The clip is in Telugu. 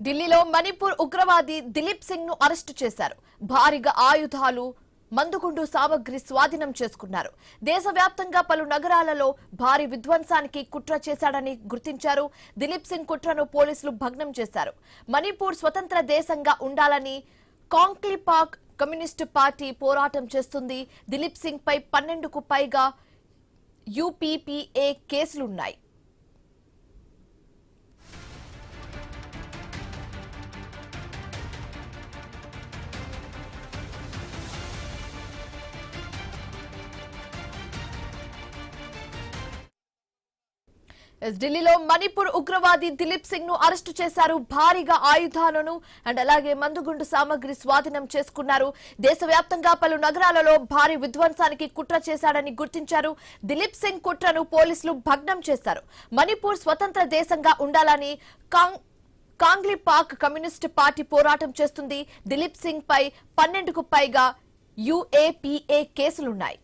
ఢిల్లీలో మణిపూర్ ఉగ్రవాది దిలీప్ సింగ్ ను అరెస్టు చేశారు. భారీగా ఆయుధాలు, మందుగుండు సామగ్రి స్వాధీనం చేసుకున్నారు. దేశవ్యాప్తంగా పలు నగరాలలో భారీ విధ్వంసానికి కుట్ర చేశాడని గుర్తించారు. దిలీప్ సింగ్ కుట్రను పోలీసులు భగ్నం చేశారు. మణిపూర్ స్వతంత్ర దేశంగా ఉండాలని కాంగ్లీపాక్ కమ్యూనిస్టు పార్టీ పోరాటం చేస్తుంది. దిలీప్ సింగ్ పై 12కు పైగా యూపీపీఏ కేసులున్నాయి. ఢిల్లీలో మణిపూర్ ఉగ్రవాది దిలీప్ సింగ్ ను అరెస్టు చేశారు. భారీగా ఆయుధాలను అలాగే మందుగుండు సామగ్రి స్వాధీనం చేసుకున్నారు. దేశవ్యాప్తంగా పలు నగరాలలో భారీ విధ్వంసానికి కుట్ర చేశాడని గుర్తించారు. దిలీప్ సింగ్ కుట్రను పోలీసులు భగ్నం చేశారు. మణిపూర్ స్వతంత్ర దేశంగా ఉండాలని కాంగ్లీపాక్ కమ్యూనిస్టు పార్టీ పోరాటం చేస్తుంది. దిలీప్ సింగ్ పై 12కు పైగా యూఏపీఏ కేసులున్నాయి.